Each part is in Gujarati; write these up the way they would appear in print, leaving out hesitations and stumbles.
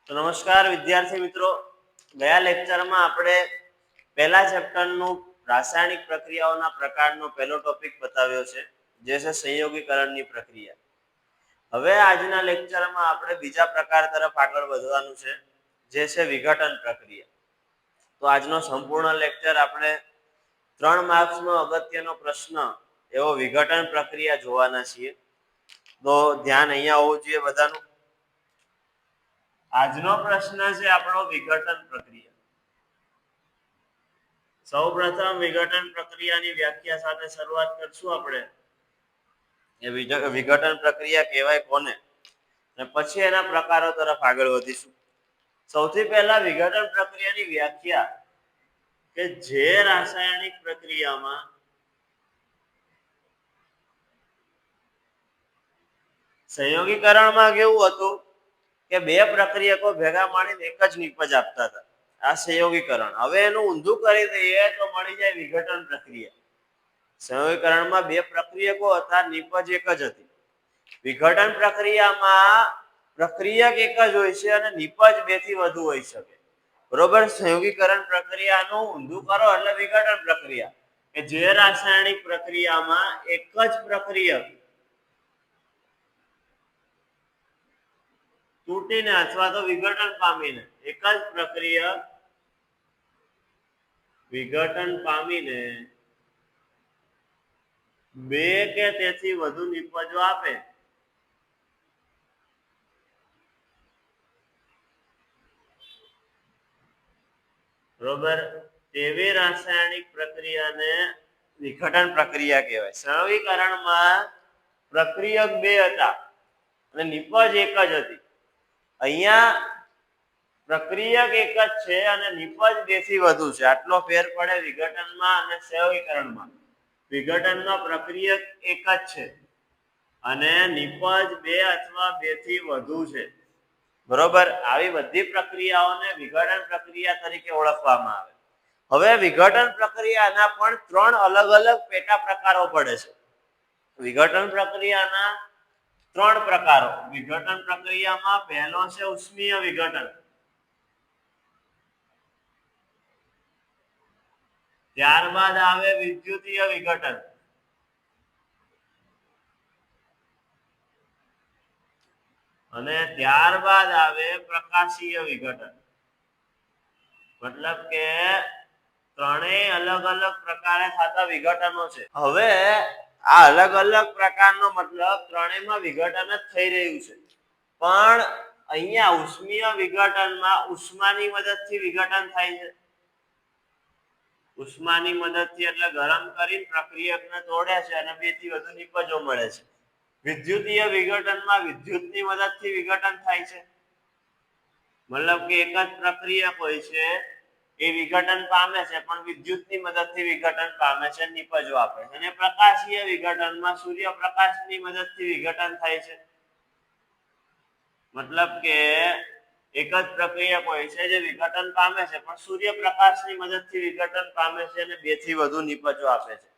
તો નમસ્કાર વિદ્યાર્થી મિત્રો, ગયા લેક્ચરમાં આપણે પહેલા ચેપ્ટરનું રાસાયણિક પ્રક્રિયાઓના પ્રકારનો પહેલો ટોપિક બતાવ્યો છે, જે છે સંયોગીકરણની પ્રક્રિયા. હવે આજના લેક્ચરમાં આપણે બીજા પ્રકાર તરફ આગળ વધવાનું છે, જે છે વિઘટન પ્રક્રિયા. તો આજનો સંપૂર્ણ લેક્ચર આપણે 3 માર્ક્સનો અગત્યનો પ્રશ્ન એવો વિઘટન પ્રક્રિયા જોવાના છીએ. તો ધ્યાન અહીંયા હોવું જોઈએ બધાનું. આજનો પ્રશ્ન છે આપણો વિઘટન પ્રક્રિયા. સૌપ્રથમ વિઘટન પ્રક્રિયાની વ્યાખ્યા સાથે શરૂઆત કરશું આપણે. એ વિઘટન પ્રક્રિયા કહેવાય કોને, અને પછી એના પ્રકારો તરફ આગળ વધીશું. સૌથી પહેલા વિઘટન પ્રક્રિયાની વ્યાખ્યા કે જે રાસાયણિક પ્રક્રિયામાં સંયોગીકરણમાં કેવું હતું કે બે પ્રક્રિયકો ભેગા મળીને એક જ નિપજ આપતા હતા, આ સંયોગીકરણ. હવે એનું ઊંધું કરી દઈએ તો મળી જાય વિઘટન પ્રક્રિયા. સંયોગીકરણમાં બે પ્રક્રિયકો હતા, નિપજ એક જ હતી. વિઘટન પ્રક્રિયામાં પ્રક્રિયક એક જ હોય છે અને નિપજ બે થી વધુ હોઈ શકે. બરોબર. સંયોગીકરણ પ્રક્રિયાનું ઊંધું કરો એટલે વિઘટન પ્રક્રિયા, કે જે રાસાયણિક પ્રક્રિયામાં એક જ પ્રક્રિયક તૂટીને અથવા તો વિઘટન પામીને, એક જ પ્રક્રિયક વિઘટન પામીને બે કે તેથી વધુ નિપજો આપે બરોબર, તેવી રાસાયણિક પ્રક્રિયાને વિઘટન પ્રક્રિયા કહેવાય. સંયોગીકરણમાં પ્રક્રિયક બે હતા અને નિપજ એક જ હતી. અહીંયા પ્રક્રિયક એક જ છે અને નિપજ બે થી વધુ છે. આટલો ફેર પડે વિઘટનમાં અને સંયોગીકરણમાં. વિઘટનમાં પ્રક્રિયક એક જ છે અને નિપજ બે અથવા બે થી વધુ છે. બરોબર. આવી બધી પ્રક્રિયાઓને વિઘટન પ્રક્રિયા તરીકે ઓળખવામાં આવે. હવે વિઘટન પ્રક્રિયાના પણ 3 અલગ અલગ પેટા પ્રકારો પડે છે. વિઘટન પ્રક્રિયાના 3 પ્રકારો. વિઘટન પ્રક્રિયામાં પહેલો છે ઉષ્મીય વિઘટન, ત્યારબાદ આવે વિદ્યુતીય વિઘટન, અને ત્યારબાદ આવે પ્રકાશીય વિઘટન. મતલબ કે ત્રણેય અલગ અલગ પ્રકારે થતા વિઘટનો છે. હવે આ અલગ અલગ પ્રકારનો મતલબ ત્રણેયમાં વિઘટન જ થઈ રહ્યું છે, પણ અહીંયા ઉષ્મીય વિઘટનમાં ઉષ્માની મદદથી વિઘટન થાય છે. ઉષ્માની મદદથી એટલે ગરમ કરીને પ્રક્રિયકને તોડે છે અને બે થી વધુ નિપજો મળે છે. વિદ્યુતીય વિઘટનમાં વિદ્યુતની મદદથી વિઘટન થાય છે. મતલબ કે એક જ પ્રક્રિયક હોય છે, એ વિઘટન પામે છે પણ વિદ્યુતની મદદથી વિઘટન પામે છે, નિપજો આપે છે. અને પ્રકાશીય વિઘટનમાં સૂર્યપ્રકાશની મદદથી વિઘટન થાય છે. મતલબ કે એક જ પ્રક્રિયક હોય છે જે વિઘટન પામે છે પણ સૂર્યપ્રકાશની મદદથી વિઘટન પામે છે અને બે થી વધુ નિપજો આપે છે.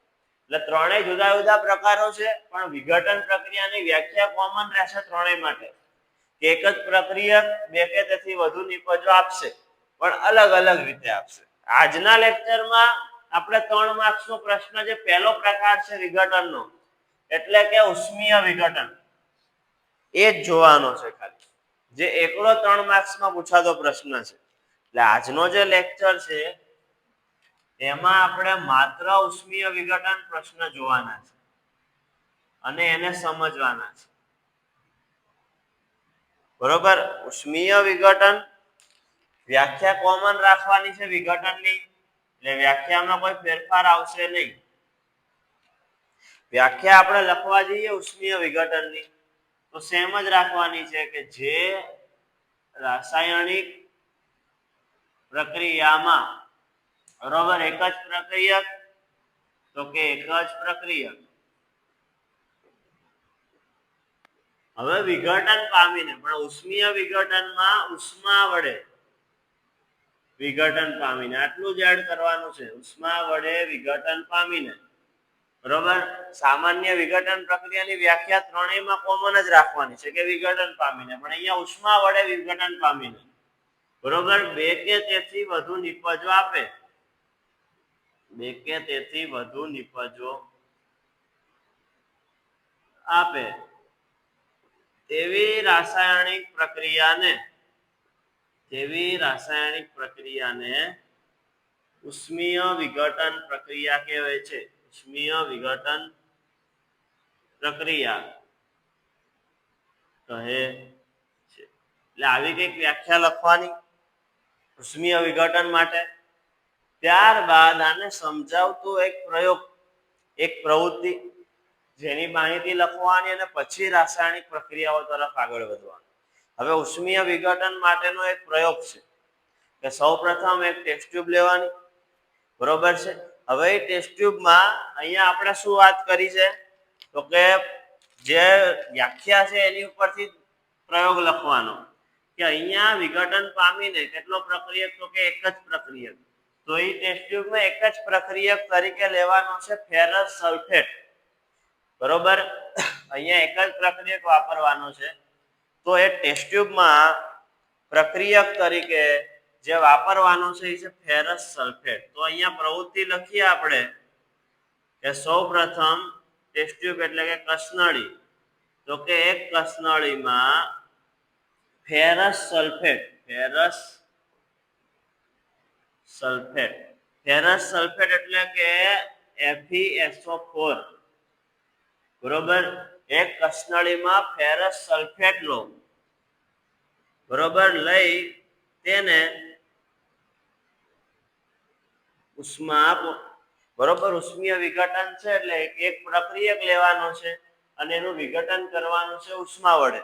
એટલે ત્રણેય જુદા જુદા પ્રકારો છે, પણ વિઘટન પ્રક્રિયાની વ્યાખ્યા કોમન રહેશે ત્રણેય માટે, કે એક જ પ્રક્રિયક બે કે તેથી વધુ નિપજો આપશે, પણ અલગ અલગ રીતે આપશે. આજના લેક્ચરમાં આપણે 3 માર્ક્સનો પ્રશ્ન, જે પહેલો પ્રકાર છે વિઘટનનો, એટલે કે ઉષ્મીય વિઘટન, એ જ જોવાનો છે ખાલી, જે એકલો 3 માર્ક્સમાં પૂછાતો પ્રશ્ન છે. એટલે આજનો જે લેક્ચર છે એમાં આપણે માત્ર ઉષ્મીય વિઘટન પ્રશ્ન જોવાના છે અને એને સમજવાના છે. બરોબર. ઉષ્મીય વિઘટન વ્યાખ્યા કોમન રાખવાની છે વિઘટનની, એટલે વ્યાખ્યામાં કોઈ ફેરફાર આવશે નહીં. વ્યાખ્યા આપણે લખવા જઈએ ઉષ્મીય વિઘટનની તો સેમ જ રાખવાની છે, કે જે રાસાયણિક પ્રક્રિયામાં, બરોબર, એક જ પ્રક્રિયક, તો કે એક જ પ્રક્રિયક હવે વિઘટન પામીને, પણ ઉષ્મીય વિઘટનમાં ઉષ્મા વડે વિઘટન પામીને, આટલું જ એડ કરવાનું છે. ઉષ્મા વડે વિઘટન પામીને, બરોબર. સામાન્ય વિઘટન પ્રક્રિયાની વ્યાખ્યા ત્રણેયમાં કોમન જ રાખવાની છે, કે વિઘટન પામીને, પણ અહીંયા ઉષ્મા વડે વિઘટન પામીને. બરોબર, બે કે તેથી વધુ નિપજો આપે, બે કે તેથી વધુ નિપજો આપે તેવી રાસાયણિક પ્રક્રિયાને ઉષ્મીય વિઘટન પ્રક્રિયા કહેવાય છે. ઉષ્મીય વિઘટન પ્રક્રિયા કહે છે. એટલે આવી કઈક વ્યાખ્યા લખવાની ઉષ્મીય વિઘટન માટે. ત્યારબાદ આને સમજાવતું એક પ્રયોગ, એક પ્રવૃત્તિ, જેની માહિતી લખવાની અને પછી રાસાયણિક પ્રક્રિયાઓ તરફ આગળ વધવાનું. હવે ઉષ્મીય વિઘટન માટેનો એક પ્રયોગ છે કે સૌપ્રથમ એક ટેસ્ટ ટ્યુબ લેવાની, બરોબર છે. હવે એ ટેસ્ટ ટ્યુબમાં અહીંયા આપણે શું વાત કરી છે તો કે જે વ્યાખ્યા છે એની ઉપરથી પ્રયોગ લખવાનો કે અહીંયા વિઘટન પામીને કેટલો પ્રક્રિયક તો કે એક જ પ્રક્રિયક. તો એ ટેસ્ટ ટ્યુબમાં એક જ પ્રક્રિયક તરીકે લેવાનો છે ફેરસ સલ્ફેટ, બરોબર. અહીંયા એક જ પ્રક્રિયક વાપરવાનો છે. તો એ ટેસ્ટ ટ્યુબમાં પ્રક્રિયક તરીકે જે વાપરવાનો છે એ છે ફેરસ સલ્ફેટ. તો અહીંયા પ્રવૃત્તિ લખીએ આપણે કે સૌપ્રથમ ટેસ્ટ ટ્યુબ એટલે કે કસનળી, તો કે એક કસનળીમાં ફેરસ સલ્ફેટ એટલે કે FeSO4, બરોબર. એક કસનળીમાં ફેરસ સલ્ફેટ લો, બરોબર. લઈ તેને ઉષ્મા આપો, બરોબર. ઉષ્મીય વિઘટન છે એટલે એક પ્રક્રિયક લેવાનો છે અને એનું વિઘટન કરવાનું છે ઉષ્મા વડે.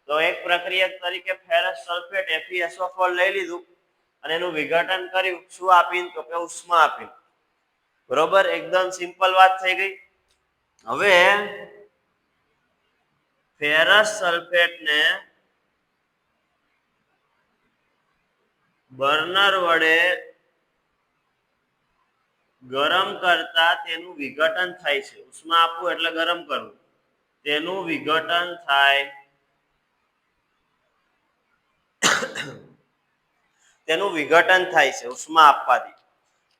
તો એક પ્રક્રિયક તરીકે ફેરસ સલ્ફેટ FeSO4 લઈ લીધું અને એનું વિઘટન કર્યું, શું આપીને તો કે ઉષ્મા આપીને, બરોબર. એકદમ સિમ્પલ વાત થઈ ગઈ. હવે ફેરસ સલ્ફેટને બર્નર વડે ગરમ કરતા તેનું વિઘટન થાય છે. ઉષ્મા આપવું એટલે ગરમ કરવું, તેનું વિઘટન થાય છે ઉષ્મા આપવાથી.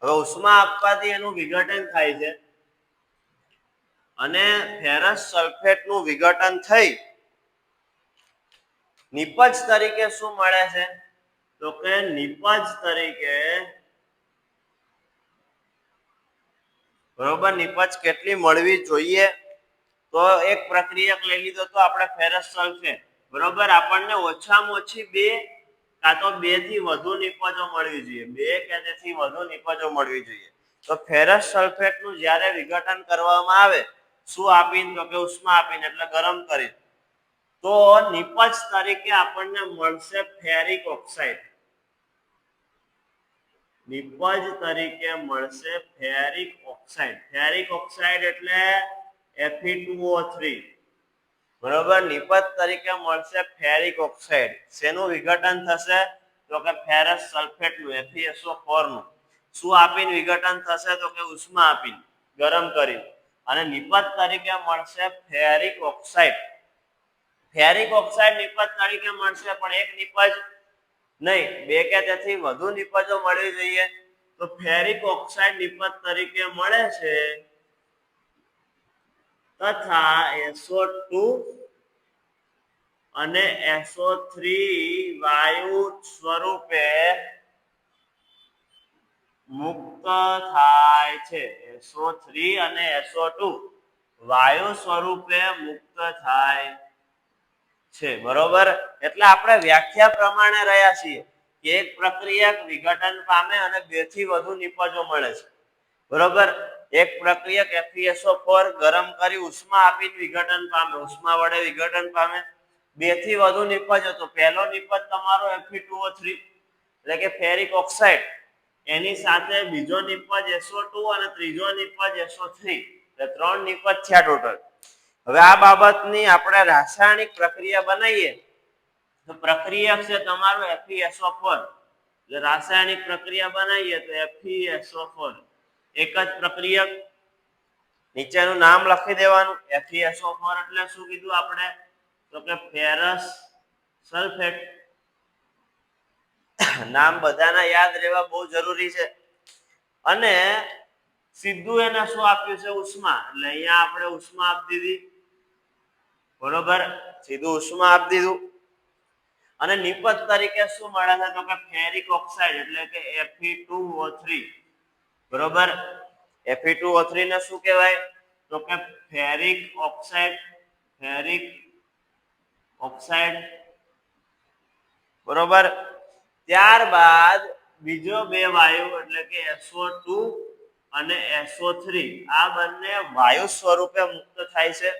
હવે ઉષ્મા આપવાથી એનું વિઘટન થાય છે અને ફેરસ સલ્ફેટનું વિઘટન થઈ નિપજ તરીકે શું મળે છે તો કે નિપજ તરીકે, બરોબર. નિપજ કેટલી મળવી જોઈએ તો એક પ્રક્રિયક લઈ લીધો તો આપણે ફેરસ સલ્ફેટ, બરોબર. આપણને ઓછામાં ઓછી બે કાં તો બે થી વધુ નિપજો મળવી જોઈએ, બે કે તેથી વધુ નિપજો મળવી જોઈએ. તો ફેરસ સલ્ફેટનું જ્યારે વિઘટન કરવામાં આવે, શું આપીને તો કે ઉષ્મા આપીને એટલે ગરમ કરી, તો નિપજ તરીકે આપણને મળશે ફેરિક ઓક્સાઇડ. નિપજ તરીકે મળશે ફેરિક ઓક્સાઇડ. ફેરિક ઓક્સાઇડ એટલે Fe2O3, બરોબર. નિપજ તરીકે મળશે ફેરિક ઓક્સાઇડ. શેનું વિઘટન થશે તો કે ફેરસ સલ્ફેટનું, FeSO4 નું. શું આપીને વિઘટન થશે તો કે ઉષ્મા આપીને ગરમ કરી, અને નિપજ તરીકે મળશે ફેરિક ઓક્સાઇડ. ફેરિક ઓક્સાઇડ નિપજ તરીકે મળશે, પણ એક નિપજ નહીં, બે કે તેથી વધુ નિપજો મળવી જોઈએ. તો ફેરિક ઓક્સાઇડ નિપજ તરીકે મળે છે તથા SO2 અને SO3 વાયુ સ્વરૂપે મુક્ત થાય છે. SO3 અને SO2 વાયુ સ્વરૂપે મુક્ત થાય છે, બરોબર. એટલે આપણે વ્યાખ્યા પ્રમાણે રહ્યા છીએ કે એક પ્રક્રિયક વિઘટન પામે અને બે થી વધુ નિપજો મળે છે, બરોબર. એક પ્રક્રિયક FeSO4 ગરમ કરી ઉષ્મા આપીને વિઘટન પામે, ઉષ્મા વડે વિઘટન પામે. બે થી વધુ નિપજો, તો પહેલો નિપજ તમારો Fe2O3 એટલે કે ફેરિક ઓક્સાઇડ, એની સાથે બીજો નિપજ SO2 અને ત્રીજો નિપજ SO3, એટલે ત્રણ નિપજ થયા ટોટલ. હવે આ બાબતની આપણે રાસાયણિક પ્રક્રિયા બનાવીએ તો પ્રક્રિયક છે તમારું FeSO4, એટલે રાસાયણિક પ્રક્રિયા બનાવીએ તો FeSO4 એક જ પ્રક્રિયક. નીચેનું નામ લખી દેવાનું. FeSO4 એટલે શું કીધું આપણે તો કે ફેરસ સલ્ફેટ, નામ બધાના યાદ રહેવા બહુ જરૂરી છે. અને સીધું એને શું આપ્યું છે? ઉષ્મા. એટલે અહીંયા આપણે ઉષ્મા આપી દીધી, બરોબર, સીધું ઉષ્મા આપી દીધું. અને નિપજ તરીકે શું મળે છે? તો કે ફેરિક ઓક્સાઇડ એટલે કે Fe2O3, બરોબર. Fe2O3 ને શું કહેવાય? તો કે ફેરિક ઓક્સાઇડ, ફેરિક ઓક્સાઇડ, બરોબર. ત્યારબાદ બીજો બે વાયુ એટલે કે SO2 અને SO3 આ બંને વાયુ સ્વરૂપે મુક્ત થાય છે,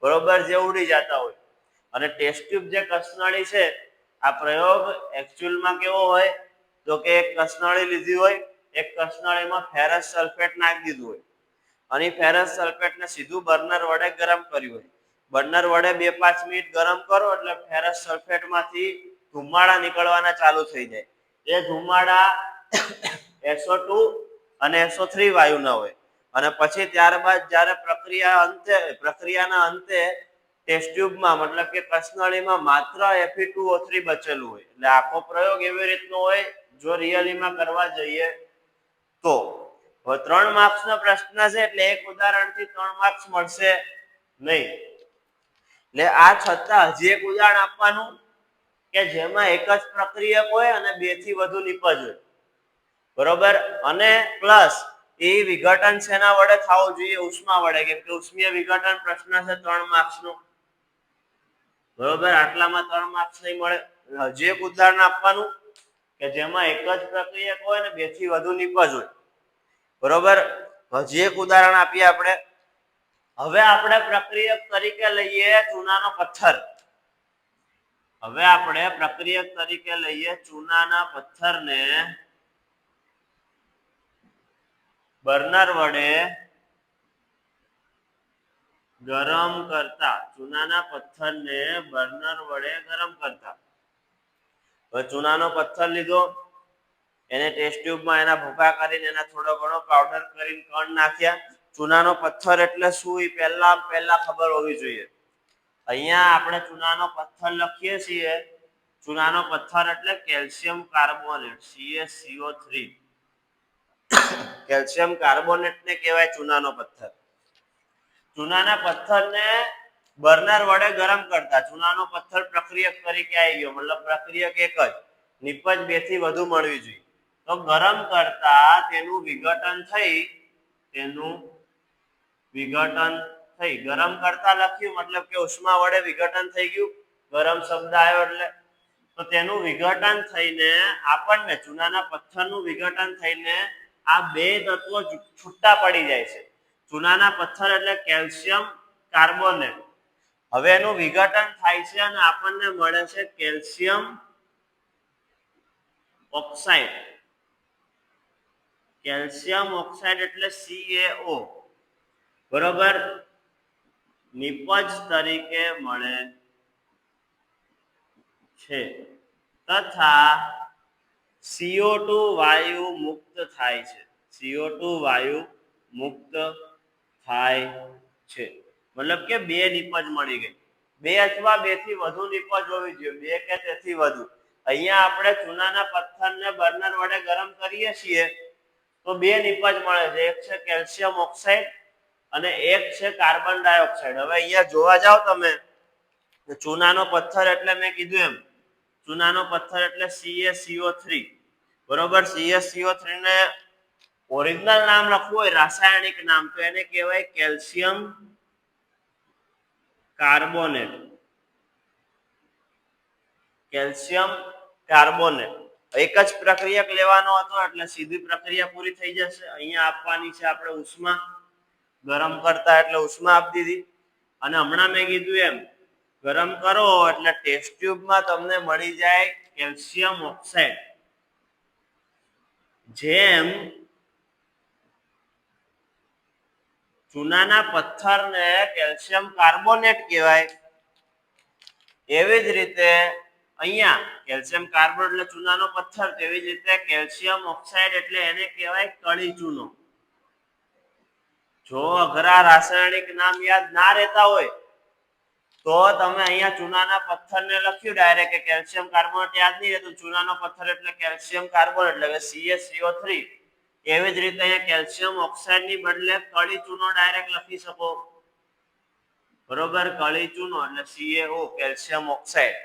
બરોબર, જે ઉડી જતા હોય. અને ટેસ્ટ ટ્યુબ જે કસનળી છે, આ પ્રયોગ એક્ચ્યુઅલમાં કેવો હોય? તો કે એક કસનળી લીધી હોય, એક કસનળીમાં ફેરસ સલ્ફેટ નાખી દીધું હોય, અને ફેરસ સલ્ફેટને સીધું બર્નર વડે ગરમ કર્યું હોય. બર્નર વડે 2-5 મિનિટ ગરમ કરો એટલે ફેરસ સલ્ફેટમાંથી ધુમાડા નીકળવાના ચાલુ થઈ જાય. એ ધુમાડા SO2 અને SO3 વાયુના હોય. અને પછી ત્યારબાદ જ્યારે પ્રક્રિયાના અંતે ટેસ્ટ ટ્યુબમાં મતલબ કે કસનળીમાં માત્ર Fe2O3 બચેલું હોય. એટલે આખો પ્રયોગ એવી રીતનો હોય જો રિયલીમાં કરવા જઈએ તો. હવે 3 માર્ક્સનો પ્રશ્ન છે એટલે એક ઉદાહરણથી 3 માર્ક્સ મળશે નહીં. એટલે આ છતાં હજી એક ઉદાહરણ આપવાનું કે જેમાં એક જ પ્રક્રિયક હોય અને 2 થી વધુ નિપજ હોય, બરોબર. અને પ્લસ એ વિઘટન શેના વડે થવું જોઈએ? ઉષ્મા વડે, કેમ કે ઉષ્મીય વિઘટન પ્રશ્ન છે 3 માર્ક્સનો, બરોબર. આટલામાં 3 માર્ક્સ નહીં મળે. હજી એક ઉદાહરણ આપવાનું કે જેમાં એક જ પ્રક્રિયક હોય અને 2 થી વધુ નિપજ હોય, બરોબર. હજી એક ઉદાહરણ આપીએ આપણે. હવે આપણે પ્રક્રિયક તરીકે લઈએ ચૂનાનો પથ્થર. હવે આપણે પ્રક્રિયક તરીકે લઈએ ચૂનાના પથ્થરને બર્નર વડે ગરમ કરતા. ચૂનાના પથ્થરને બર્નર વડે ગરમ કરતા. હવે ચૂનાનો પથ્થર લીધો, એને ટેસ્ટ ટ્યુબમાં એના ભૂકા કરીને એના થોડો ઘણો પાવડર કરીને કણ નાખ્યા. ચૂનાનો પથ્થર એટલે શું એ પહેલા ખબર હોવી જોઈએ. અહીંયા આપણે ચૂનાનો પથ્થર લખીએ છીએ. ચૂનાનો પથ્થર એટલે કેલ્શિયમ કાર્બોનેટ, CaCO3. કેલ્શિયમ કાર્બોનેટને કહેવાય ચૂનાનો પથ્થર. ચૂનાના પથ્થરને બર્નર વડે ગરમ કરતા. ચૂનાનો પથ્થર પ્રક્રિયક તરીકે આવી ગયો, મતલબ પ્રક્રિયક એક જ, નિપજ 2 થી વધુ મળવી જોઈએ. તો ગરમ કરતા તેનું વિઘટન થઈ, ગરમ કરતા લખ્યું મતલબ કે ઉષ્મા વડે વિઘટન થઈ ગયું, ગરમ શબ્દ આવ્યો એટલે. તો તેનું વિઘટન થઈને આપણને ચૂનાના પથ્થરનું વિઘટન થઈને આ બે તત્વો છૂટા પડી જાય છે. ચૂનાના પથ્થર એટલે કેલ્શિયમ કાર્બોનેટ. હવે એનું વિઘટન થાય છે અને આપણને મળે છે કેલ્શિયમ ઓક્સાઇડ. કેલ્શિયમ ઓક્સાઇડ એટલે CaO, બરોબર, નિપજ તરીકે મળે છે. તથા CO2 વાયુ મુક્ત થાય છે. CO2 વાયુ મુક્ત થાય છે. મતલબ કે 2 નિપજ મળી ગઈ. 2 અથવા 2 થી વધુ નિપજ હોવી જોઈએ, 2 કે તેથી વધુ. અહીંયા આપણે ચૂનાના પથ્થરને બર્નર વડે ગરમ કરીએ છીએ તો 2 નિપજ મળે છે. એક છે કેલ્શિયમ ઓક્સાઇડ અને એક છે કાર્બન ડાયોક્સાઇડ. હવે અહીંયા જોવા જાવ તમે, ચૂનાનો પથ્થર એટલે મેં કીધું એમ, ચૂનાનો પથ્થર એટલે CaCO3, બરોબર. CaCO3 ને ઓરિજિનલ નામ લખવું હોય, રાસાયણિક નામ, તો એને કહેવાય કેલ્શિયમ કાર્બોનેટ. Calcium carbonate. એક જ પ્રક્રિયક લેવાનો હતો એટલે સીધી પ્રક્રિયા પૂરી થઈ જશે. અહીંયા આપવાની છે આપણે ઉષ્મા, ગરમ કરતા એટલે ઉષ્મા આપી દીધી. અને હમણાં મેં કીધું એમ ગરમ કરો એટલે ટેસ્ટ ટ્યુબમાં તમને મળી જાય કેલ્શિયમ ઓક્સાઇડ. જેમ ચૂનાના પથ્થરને કેલ્શિયમ કાર્બોનેટ કહેવાય, એવી જ રીતે અહીંયા કેલ્શિયમ કાર્બોનેટ એટલે ચૂનાનો પથ્થર, તેવી જ રીતે કેલ્શિયમ ઓક્સાઇડ એટલે એને કહેવાય કળી ચૂનો. જો અઘરા રાસાયણિક નામ યાદ ના રહેતા હોય તો તમે અહીંયા ચૂનાના પથ્થરને લખ્યું ડાયરેક્ટ કે કેલ્શિયમ કાર્બોનેટ યાદ નહીં રહેતું, ચૂનાનો પથ્થર એટલે કેલ્શિયમ કાર્બોનેટ એટલે કે CaCO3. એવી જ રીતે અહીંયા કેલ્શિયમ ઓક્સાઇડની બદલે કળી ચૂનો ડાયરેક્ટ લખી શકો. બરોબર, કળી ચૂનો એટલે CaO કેલ્શિયમ ઓક્સાઇડ.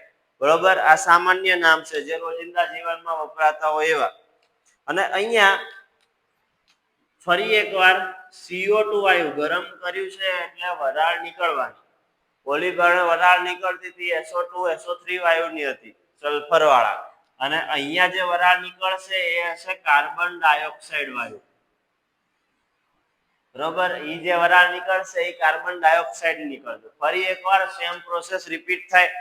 બરોબર, આ સામાન્ય નામ છે જે રોજિંદા જીવનમાં વપરાતા હોય એવા. અને અહીંયા ફરી એકવાર CO2 વાયુ ગરમ કર્યું છે એટલે વરાળ નીકળવાની. ઓલી બાજુ વરાળ નીકળતી હતી SO2 SO3 વાયુની હતી સલ્ફર વાળા, અને અહીંયા જે વરાળ નીકળશે એ હશે કાર્બન ડાયોક્સાઇડ વાયુ. બરોબર, એ જે વરાળ નીકળશે એ કાર્બન ડાયોક્સાઇડ નીકળશે. ફરી એકવાર સેમ પ્રોસેસ રિપીટ થાય.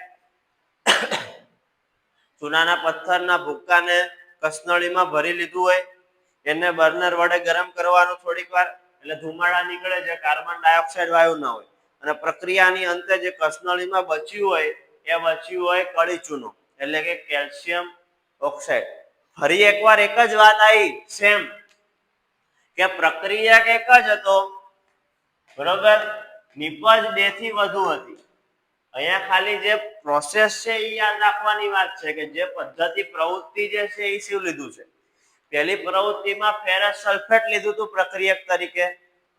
ચૂનાના પથ્થરના ભૂક્કાને કસનળીમાં ભરી લીધું હોય, એને બર્નર વડે ગરમ કરવાનું થોડીક વાર, એટલે ધુમાડા નીકળે જે કાર્બન ડાયોક્સાઇડ વાયુ ના હોય. અને પ્રક્રિયાની અંતે જે કસનળીમાં બચ્યું હોય એ બચ્યું હોય કળી ચૂનો એટલે કે કેલ્શિયમ ઓક્સાઇડ. ફરી એકવાર એક જ વાત આવી સેમ, કે પ્રક્રિયા એક જ હતો. બરોબર, નિપજ 2 થી વધુ હતી. અહીંયા ખાલી જે પ્રોસેસ છે એ યાદ રાખવાની વાત છે કે જે પદ્ધતિ પ્રવૃત્તિ જે છે એ શું લીધું છે. પહેલી પ્રવૃત્તિમાં ફેરસ સલ્ફેટ લીધું હતું પ્રક્રિયક તરીકે,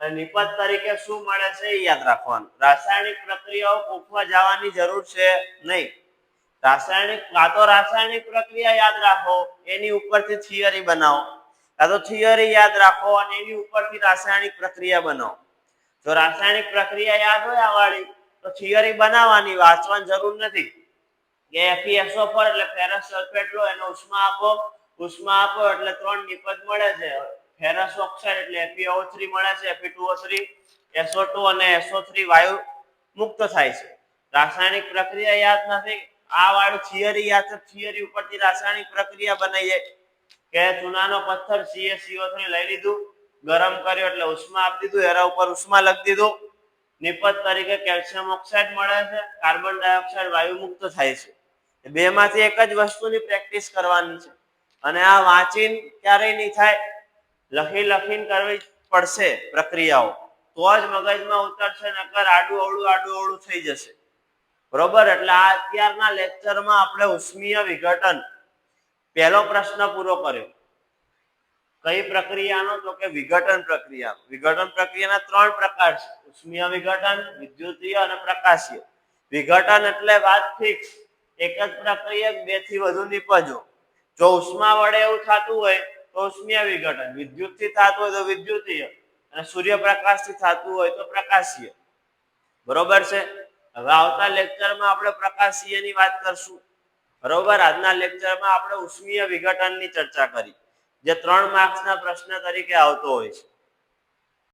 અને નિપજ તરીકે શું મળે છે એ યાદ રાખવાનું. રાસાયણિક પ્રક્રિયાઓ પૂછવા જવાની જરૂર છે નહીં. રાસાયણિક પ્રક્રિયા યાદ રાખો, એની ઉપરથી થિયરી બનાવો, કાં તો થિયરી યાદ રાખો અને એની ઉપરથી રાસાયણિક પ્રક્રિયા બનાવો. જો રાસાયણિક પ્રક્રિયા યાદ હોય આ વાળી તો થિયરી બનાવવાની, વાંચવાની જરૂર નથી. કે FeSO4 એટલે ફેરસ સલ્ફેટ લો, એને ઉષ્મા આપો એટલે 3 નિપજ મળે છે. ફેરસ ઓક્સાઇડ એટલે FeO3 મળે છે, Fe2O3, SO2 અને SO3 વાયુ મુક્ત થાય છે. રાસાયણિક પ્રક્રિયા યાદ નથી, આ વાળું થિયરી યાદ છે, થિયરી ઉપરથી રાસાયણિક પ્રક્રિયા બનાવીએ. કે ચૂનાનો પથ્થર CaCO3 લઈ લીધું, ગરમ કર્યો એટલે ઉષ્મા આપી દીધું, એના ઉપર ઉષ્મા લખી દીધું, નિપજ તરીકે કેલ્શિયમ ઓક્સાઇડ મળે છે, કાર્બન ડાયોક્સાઇડ વાયુ મુક્ત થાય છે. બે માંથી એક જ વસ્તુની પ્રેક્ટિસ કરવાની છે. અને આ વાંચીને ક્યારેય નહીં થાય, લખીને કરવી પડશે પ્રક્રિયાઓ, તો જ મગજમાં ઉતરશે, નકર આડું અવળું થઈ જશે. બરોબર, એટલે આ અત્યારના લેક્ચરમાં આપણે ઉષ્મીય વિઘટન પહેલો પ્રશ્ન પૂરો કર્યો. કઈ પ્રક્રિયાનો? તો કે વિઘટન પ્રક્રિયા. વિઘટન પ્રક્રિયાના 3 પ્રકાર છે: ઉષ્મીય વિઘટન, વિદ્યુતીય અને પ્રકાશીય. વિઘટન એટલે વાત ફિક્સ, એક જ પ્રક્રિયક 2 થી વધુ નિપજો. જો ઉષ્મા વડે એવું થતું હોય તો ઉષ્મીય વિઘટન, વિદ્યુત થી થતું હોય તો વિદ્યુતીય, અને સૂર્યપ્રકાશ થી થતું હોય તો પ્રકાશીય. બરોબર છે. હવે આવતા લેક્ચરમાં આપણે પ્રકાશીયની વાત કરશું. બરોબર, આજના લેક્ચરમાં આપણે ઉષ્મીય વિઘટનની ચર્ચા કરી, જે 3 માર્ક્સના પ્રશ્ન તરીકે આવતો હોય છે.